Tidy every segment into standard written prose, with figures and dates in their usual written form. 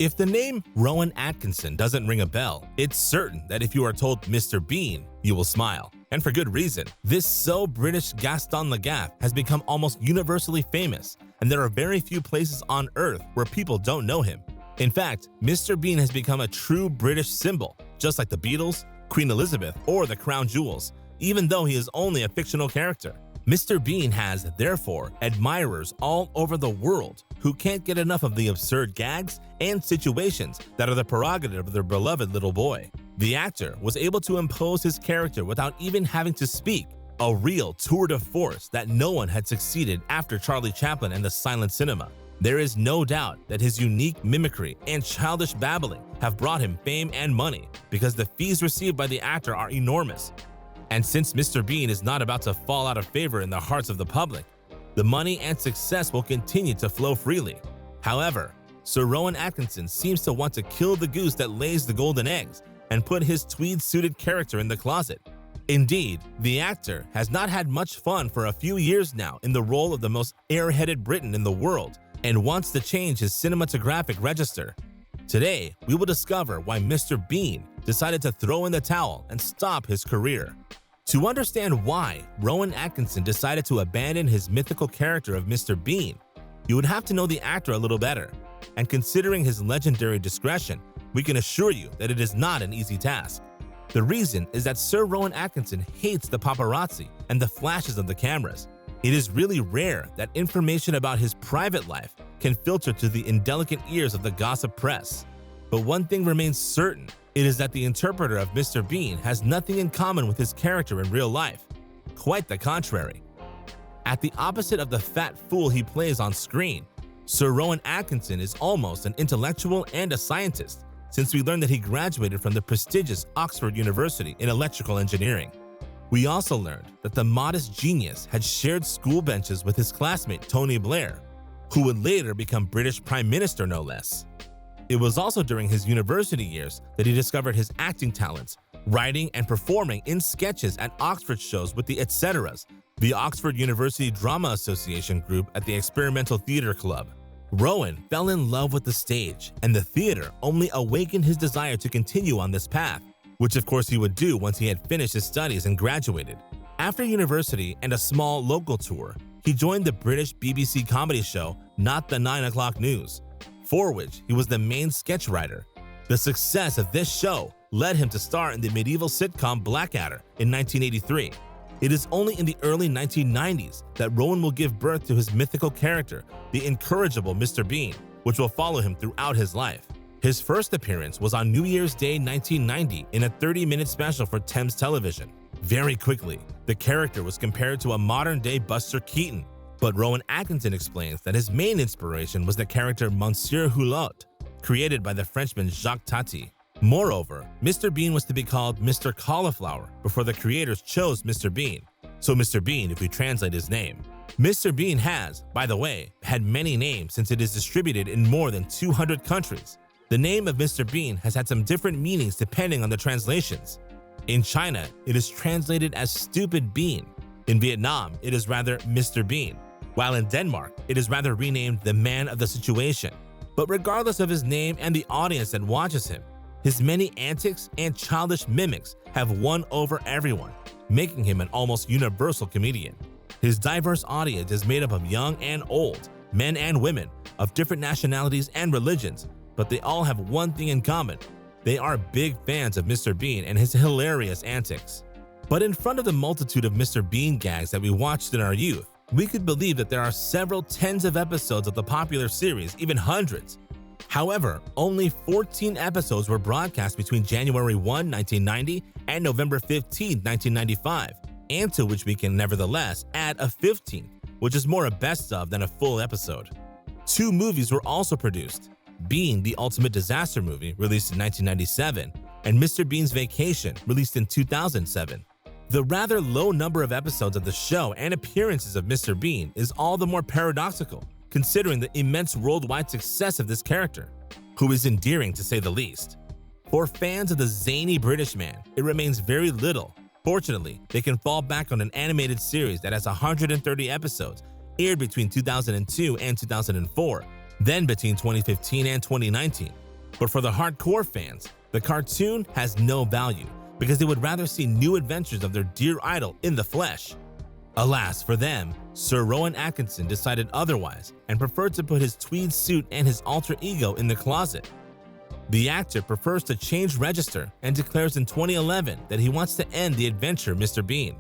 If the name Rowan Atkinson doesn't ring a bell, it's certain that if you are told Mr. Bean, you will smile. And for good reason. This so British Gaston Lagaffe has become almost universally famous, and there are very few places on Earth where people don't know him. In fact, Mr. Bean has become a true British symbol, just like the Beatles, Queen Elizabeth, or the Crown Jewels, even though he is only a fictional character. Mr. Bean has, therefore, admirers all over the world who can't get enough of the absurd gags and situations that are the prerogative of their beloved little boy. The actor was able to impose his character without even having to speak, a real tour de force that no one had succeeded after Charlie Chaplin and the silent cinema. There is no doubt that his unique mimicry and childish babbling have brought him fame and money because the fees received by the actor are enormous. And since Mr. Bean is not about to fall out of favor in the hearts of the public, the money and success will continue to flow freely. However, Sir Rowan Atkinson seems to want to kill the goose that lays the golden eggs and put his tweed-suited character in the closet. Indeed, the actor has not had much fun for a few years now in the role of the most airheaded Briton in the world and wants to change his cinematographic register. Today, we will discover why Mr. Bean decided to throw in the towel and stop his career. To understand why Rowan Atkinson decided to abandon his mythical character of Mr. Bean, you would have to know the actor a little better. And considering his legendary discretion, we can assure you that it is not an easy task. The reason is that Sir Rowan Atkinson hates the paparazzi and the flashes of the cameras. It is really rare that information about his private life can filter to the indelicate ears of the gossip press. But one thing remains certain, it is that the interpreter of Mr. Bean has nothing in common with his character in real life. Quite the contrary. At the opposite of the fat fool he plays on screen, Sir Rowan Atkinson is almost an intellectual and a scientist, since we learned that he graduated from the prestigious Oxford University in electrical engineering. We also learned that the modest genius had shared school benches with his classmate Tony Blair, who would later become British Prime Minister no less. It was also during his university years that he discovered his acting talents, writing and performing in sketches at Oxford shows with the Etceteras, the Oxford University Drama Association group at the Experimental Theatre Club. Rowan fell in love with the stage, and the theater only awakened his desire to continue on this path, which of course he would do once he had finished his studies and graduated. After university and a small local tour, he joined the British BBC comedy show Not the 9 O'Clock News, for which he was the main sketch writer. The success of this show led him to star in the medieval sitcom Blackadder in 1983. It is only in the early 1990s that Rowan will give birth to his mythical character, the incorrigible Mr. Bean, which will follow him throughout his life. His first appearance was on New Year's Day 1990 in a 30-minute special for Thames Television. Very quickly, the character was compared to a modern-day Buster Keaton, but Rowan Atkinson explains that his main inspiration was the character Monsieur Hulot, created by the Frenchman Jacques Tati. Moreover, Mr. Bean was to be called Mr. Cauliflower before the creators chose Mr. Bean. So Mr. Bean if we translate his name. Mr. Bean has, by the way, had many names since it is distributed in more than 200 countries. The name of Mr. Bean has had some different meanings depending on the translations. In China, it is translated as Stupid Bean. In Vietnam, it is rather Mr. Bean, while in Denmark, it is rather renamed the Man of the Situation. But regardless of his name and the audience that watches him, his many antics and childish mimics have won over everyone, making him an almost universal comedian. His diverse audience is made up of young and old, men and women, of different nationalities and religions, but they all have one thing in common. They are big fans of Mr. Bean and his hilarious antics. But in front of the multitude of Mr. Bean gags that we watched in our youth, we could believe that there are several tens of episodes of the popular series, even hundreds. However, only 14 episodes were broadcast between January 1, 1990 and November 15, 1995, and to which we can nevertheless add a 15th, which is more a best of than a full episode. 2 movies were also produced, Bean: The Ultimate Disaster Movie, released in 1997, and Mr. Bean's Vacation, released in 2007. The rather low number of episodes of the show and appearances of Mr. Bean is all the more paradoxical, considering the immense worldwide success of this character, who is endearing to say the least. For fans of the zany British man, it remains very little. Fortunately, they can fall back on an animated series that has 130 episodes, aired between 2002 and 2004, then between 2015 and 2019. But for the hardcore fans, the cartoon has no value because they would rather see new adventures of their dear idol in the flesh. Alas for them, Sir Rowan Atkinson decided otherwise and preferred to put his tweed suit and his alter ego in the closet. The actor prefers to change register and declares in 2011 that he wants to end the adventure Mr. Bean.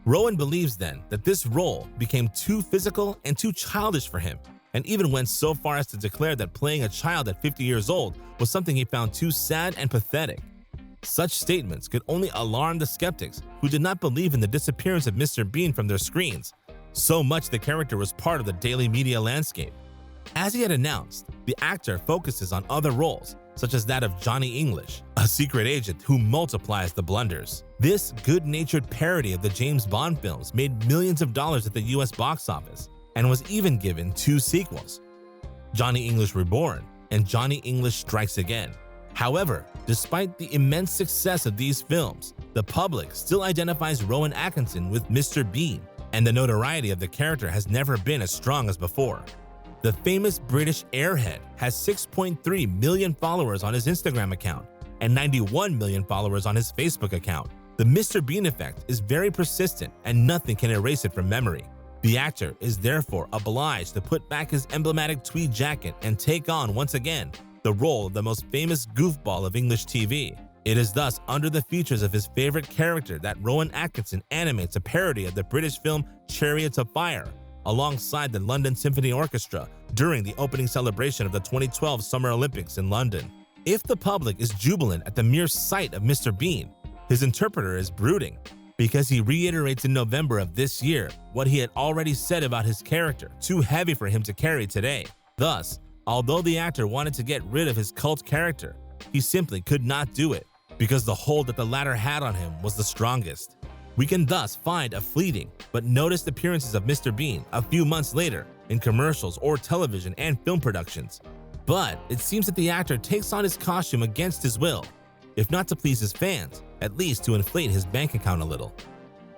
Rowan believes then that this role became too physical and too childish for him, and even went so far as to declare that playing a child at 50 years old was something he found too sad and pathetic. Such statements could only alarm the skeptics who did not believe in the disappearance of Mr. Bean from their screens. So much the character was part of the daily media landscape. As he had announced, the actor focuses on other roles, such as that of Johnny English, a secret agent who multiplies the blunders. This good-natured parody of the James Bond films made millions of dollars at the US box office and was even given 2 sequels, Johnny English Reborn and Johnny English Strikes Again. However, despite the immense success of these films, the public still identifies Rowan Atkinson with Mr. Bean, and the notoriety of the character has never been as strong as before. The famous British Airhead has 6.3 million followers on his Instagram account and 91 million followers on his Facebook account. The Mr. Bean effect is very persistent and nothing can erase it from memory. The actor is therefore obliged to put back his emblematic tweed jacket and take on once again the role of the most famous goofball of English TV. It is thus under the features of his favorite character that Rowan Atkinson animates a parody of the British film Chariots of Fire alongside the London Symphony Orchestra during the opening celebration of the 2012 Summer Olympics in London. If the public is jubilant at the mere sight of Mr. Bean, his interpreter is brooding because he reiterates in November of this year what he had already said about his character, too heavy for him to carry today. Thus, although the actor wanted to get rid of his cult character, he simply could not do it because the hold that the latter had on him was the strongest. We can thus find a fleeting but noticed appearances of Mr. Bean a few months later in commercials or television and film productions. But it seems that the actor takes on his costume against his will, if not to please his fans, at least to inflate his bank account a little.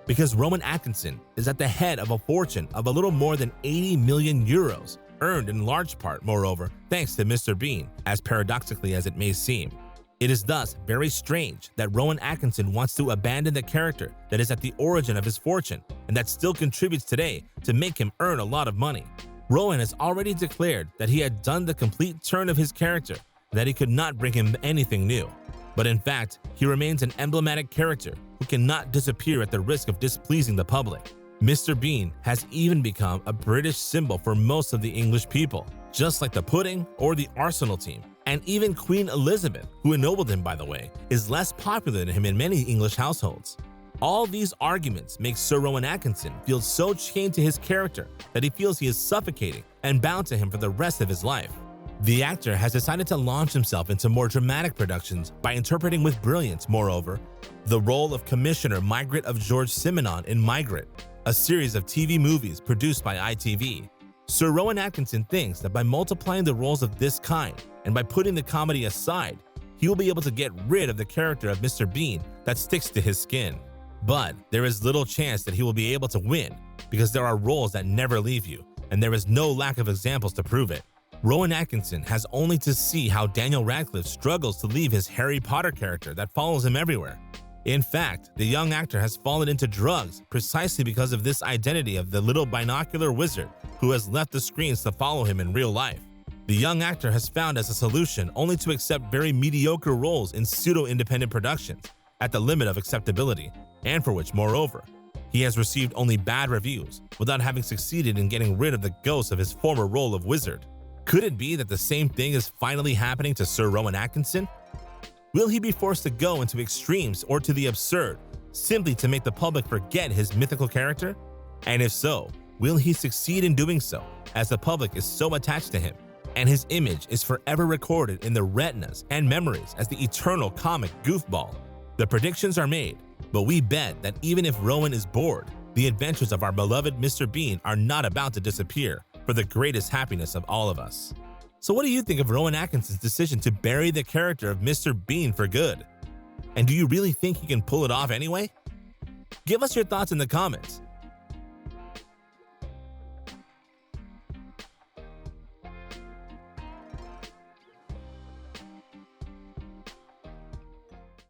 Because Rowan Atkinson is at the head of a fortune of a little more than 80 million euros, earned in large part, moreover, thanks to Mr. Bean, as paradoxically as it may seem. It is thus very strange that Rowan Atkinson wants to abandon the character that is at the origin of his fortune and that still contributes today to make him earn a lot of money. Rowan has already declared that he had done the complete turn of his character, that he could not bring him anything new. But in fact, he remains an emblematic character who cannot disappear at the risk of displeasing the public. Mr. Bean has even become a British symbol for most of the English people, just like the pudding or the Arsenal team. And even Queen Elisabeth, who ennobled him by the way, is less popular than him in many English households. All these arguments make Sir Rowan Atkinson feel so chained to his character that he feels he is suffocating and bound to him for the rest of his life. The actor has decided to launch himself into more dramatic productions by interpreting with brilliance, moreover, the role of Commissioner Migrate of George Simenon in Migrate, a series of TV movies produced by ITV. Sir Rowan Atkinson thinks that by multiplying the roles of this kind and by putting the comedy aside, he will be able to get rid of the character of Mr. Bean that sticks to his skin. But there is little chance that he will be able to win because there are roles that never leave you, and there is no lack of examples to prove it. Rowan Atkinson has only to see how Daniel Radcliffe struggles to leave his Harry Potter character that follows him everywhere. In fact, the young actor has fallen into drugs precisely because of this identity of the little binocular wizard who has left the screens to follow him in real life. The young actor has found as a solution only to accept very mediocre roles in pseudo-independent productions at the limit of acceptability, and for which, moreover, he has received only bad reviews without having succeeded in getting rid of the ghost of his former role of wizard. Could it be that the same thing is finally happening to Sir Rowan Atkinson? Will he be forced to go into extremes or to the absurd simply to make the public forget his mythical character? And if so, will he succeed in doing so, as the public is so attached to him, and his image is forever recorded in their retinas and memories as the eternal comic goofball? The predictions are made, but we bet that even if Rowan is bored, the adventures of our beloved Mr. Bean are not about to disappear for the greatest happiness of all of us. So what do you think of Rowan Atkinson's decision to bury the character of Mr. Bean for good? And do you really think he can pull it off anyway? Give us your thoughts in the comments.